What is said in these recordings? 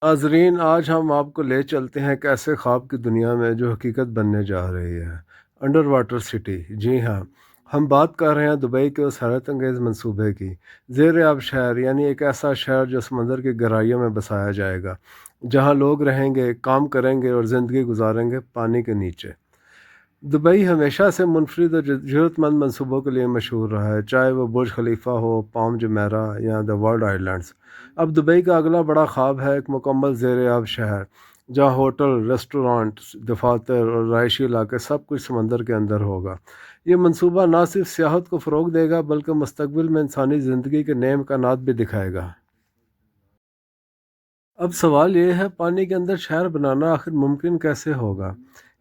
ناظرین، آج ہم آپ کو لے چلتے ہیں ایک ایسے خواب کی دنیا میں جو حقیقت بننے جا رہی ہے۔ انڈر واٹر سٹی، جی ہاں، ہم بات کر رہے ہیں دبئی کے اس حیرت انگیز منصوبے کی۔ زیر آب شہر، یعنی ایک ایسا شہر جو سمندر کی گہرائیوں میں بسایا جائے گا، جہاں لوگ رہیں گے، کام کریں گے اور زندگی گزاریں گے پانی کے نیچے۔ دبئی ہمیشہ سے منفرد اور جرت مند منصوبوں کے لیے مشہور رہا ہے، چاہے وہ برج خلیفہ ہو، پام جمیرہ یا دا ورلڈ آئلینڈز۔ اب دبئی کا اگلا بڑا خواب ہے ایک مکمل زیر آب شہر، جہاں ہوٹل، ریسٹورانٹ، دفاتر اور رہائشی علاقے سب کچھ سمندر کے اندر ہوگا۔ یہ منصوبہ نہ صرف سیاحت کو فروغ دے گا بلکہ مستقبل میں انسانی زندگی کے نئے امکانات بھی دکھائے گا۔ اب سوال یہ ہے، پانی کے اندر شہر بنانا آخر ممکن کیسے ہوگا؟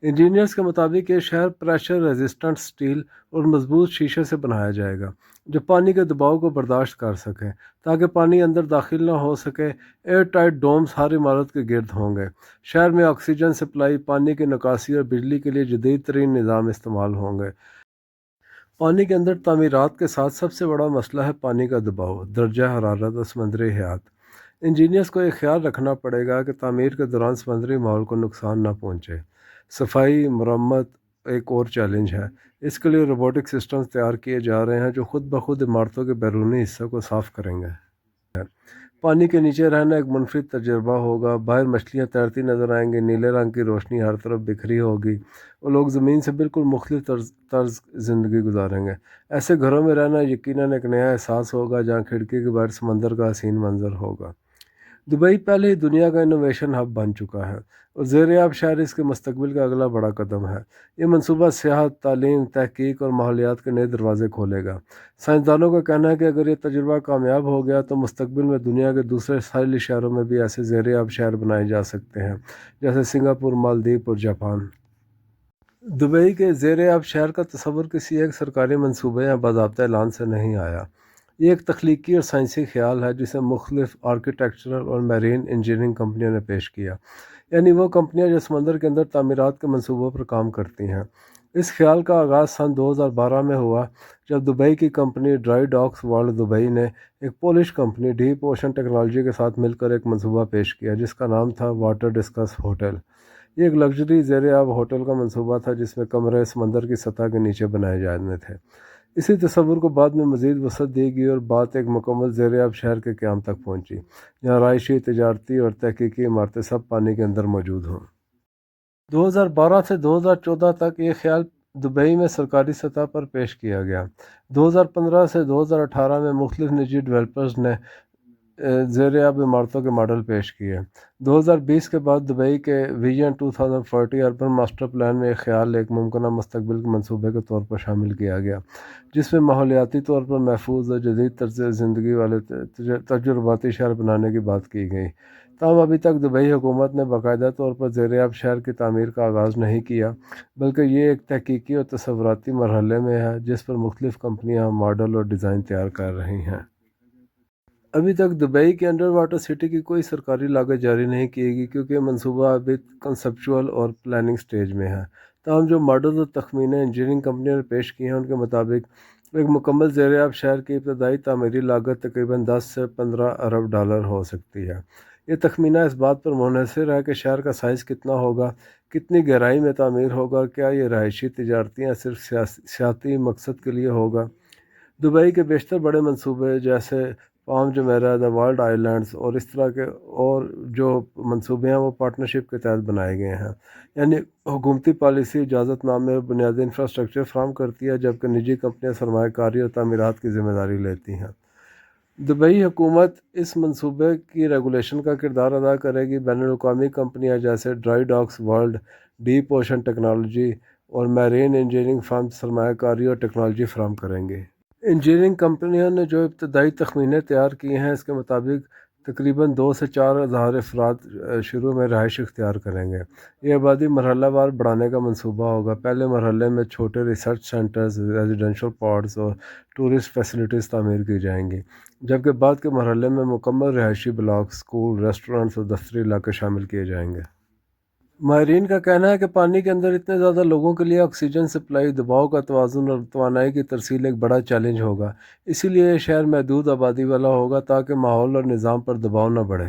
انجینئرز کے مطابق یہ شہر پریشر ریزسٹنٹ سٹیل اور مضبوط شیشے سے بنایا جائے گا، جو پانی کے دباؤ کو برداشت کر سکے تاکہ پانی اندر داخل نہ ہو سکے۔ ایئر ٹائٹ ڈومز ہر عمارت کے گرد ہوں گے۔ شہر میں آکسیجن سپلائی، پانی کی نکاسی اور بجلی کے لیے جدید ترین نظام استعمال ہوں گے۔ پانی کے اندر تعمیرات کے ساتھ سب سے بڑا مسئلہ ہے پانی کا دباؤ، درجہ حرارت اور سمندری حیات۔ انجینئرز کو یہ خیال رکھنا پڑے گا کہ تعمیر کے دوران سمندری ماحول کو نقصان نہ پہنچے۔ صفائی مرمت ایک اور چیلنج ہے۔ اس کے لیے روبوٹک سسٹمز تیار کیے جا رہے ہیں جو خود بخود عمارتوں کے بیرونی حصے کو صاف کریں گے۔ پانی کے نیچے رہنا ایک منفرد تجربہ ہوگا۔ باہر مچھلیاں تیرتی نظر آئیں گی، نیلے رنگ کی روشنی ہر طرف بکھری ہوگی اور لوگ زمین سے بالکل مختلف طرز زندگی گزاریں گے۔ ایسے گھروں میں رہنا یقیناً ایک نیا احساس ہوگا جہاں کھڑکی کے باہر سمندر کا حسین منظر ہوگا۔ دبئی پہلے ہی دنیا کا انوویشن ہب بن چکا ہے اور زیر آب شہر اس کے مستقبل کا اگلا بڑا قدم ہے۔ یہ منصوبہ سیاحت، تعلیم، تحقیق اور ماحولیات کے نئے دروازے کھولے گا۔ سائنسدانوں کا کہنا ہے کہ اگر یہ تجربہ کامیاب ہو گیا تو مستقبل میں دنیا کے دوسرے ساحلی شہروں میں بھی ایسے زیر آب شہر بنائے جا سکتے ہیں، جیسے سنگاپور، مالدیپ اور جاپان۔ دبئی کے زیر آب شہر کا تصور کسی ایک سرکاری منصوبے یا باضابطہ اعلان سے نہیں آیا۔ یہ ایک تخلیقی اور سائنسی خیال ہے جسے مختلف آرکیٹیکچرل اور میرین انجینئرنگ کمپنیوں نے پیش کیا، یعنی وہ کمپنیاں جو سمندر کے اندر تعمیرات کے منصوبوں پر کام کرتی ہیں۔ اس خیال کا آغاز سن 2012 میں ہوا جب دبئی کی company Dry Docks World Dubai نے ایک Polish company Deep Ocean Technology کے ساتھ مل کر ایک منصوبہ پیش کیا جس کا نام تھا واٹر ڈسکس ہوٹل۔ یہ ایک لگژری زیر آب ہوٹل کا منصوبہ تھا جس میں کمرے سمندر کی سطح کے نیچے بنائے جانے تھے۔ اسی تصور کو بعد میں مزید وسعت دی گئی اور بات ایک مکمل زیر آب شہر کے قیام تک پہنچی، جہاں رہائشی، تجارتی اور تحقیقی عمارتیں سب پانی کے اندر موجود ہوں۔ 2012 سے 2014 تک یہ خیال دبئی میں سرکاری سطح پر پیش کیا گیا۔ 2015 سے 2018 میں مختلف نجی ڈیولپرز نے زیر آب عمارتوں کے ماڈل پیش کیے۔ 2020 کے بعد دبئی کے ویژن 2040 اربن ماسٹر پلان میں یہ خیال ایک ممکنہ مستقبل کے منصوبے کے طور پر شامل کیا گیا، جس میں ماحولیاتی طور پر محفوظ اور جدید طرز زندگی والے تجرباتی شہر بنانے کی بات کی گئی۔ تاہم ابھی تک دبئی حکومت نے باقاعدہ طور پر زیر آب شہر کی تعمیر کا آغاز نہیں کیا، بلکہ یہ ایک تحقیقی اور تصوراتی مرحلے میں ہے جس پر مختلف کمپنیاں ماڈل اور ڈیزائن تیار کر رہی ہیں۔ ابھی تک دبئی کے انڈر واٹر سٹی کی کوئی سرکاری لاگت جاری نہیں کی گئی کیونکہ یہ منصوبہ ابھی کنسپچول اور پلاننگ سٹیج میں ہے۔ تاہم جو ماڈل اور تخمینے انجینئرنگ کمپنیوں نے پیش کیے ہیں ان کے مطابق ایک مکمل زیر آب شہر کی ابتدائی تعمیری لاگت تقریباً 10 سے 15 ارب ڈالر ہو سکتی ہے۔ یہ تخمینہ اس بات پر منحصر ہے کہ شہر کا سائز کتنا ہوگا، کتنی گہرائی میں تعمیر ہوگا اور کیا یہ رہائشی، تجارتی یا صرف سیاحتی مقصد کے لیے ہوگا۔ دبئی کے بیشتر بڑے منصوبے جیسے پام جمیرہ، دا ورلڈ آئلینڈز اور اس طرح کے اور جو منصوبے ہیں وہ پارٹنرشپ کے تحت بنائے گئے ہیں، یعنی حکومتی پالیسی اجازت نامے اور بنیادی انفراسٹرکچر فراہم کرتی ہے جبکہ نجی کمپنیاں سرمایہ کاری اور تعمیرات کی ذمہ داری لیتی ہیں۔ دبئی حکومت اس منصوبے کی ریگولیشن کا کردار ادا کرے گی۔ بین الاقوامی کمپنیاں جیسے Dry Docks World, Deep Ocean Technology اور میرین انجینئرنگ فرم سرمایہ کاری اور ٹیکنالوجی فراہم کریں گے۔ انجینئرنگ کمپنیوں نے جو ابتدائی تخمینے تیار کیے ہیں اس کے مطابق تقریباً 2 سے 4 ہزار افراد شروع میں رہائش اختیار کریں گے۔ یہ آبادی مرحلہ وار بڑھانے کا منصوبہ ہوگا۔ پہلے مرحلے میں چھوٹے ریسرچ سینٹرز، ریزیڈینشل پاڈز اور ٹورسٹ فیسلٹیز تعمیر کی جائیں گی، جبکہ بعد کے مرحلے میں مکمل رہائشی بلاک، اسکول، ریسٹورنٹس اور دفتری علاقے شامل کیے جائیں گے۔ ماہرین کا کہنا ہے کہ پانی کے اندر اتنے زیادہ لوگوں کے لیے آکسیجن سپلائی، دباؤ کا توازن اور توانائی کی ترسیل ایک بڑا چیلنج ہوگا۔ اسی لیے یہ شہر محدود آبادی والا ہوگا تاکہ ماحول اور نظام پر دباؤ نہ بڑھے۔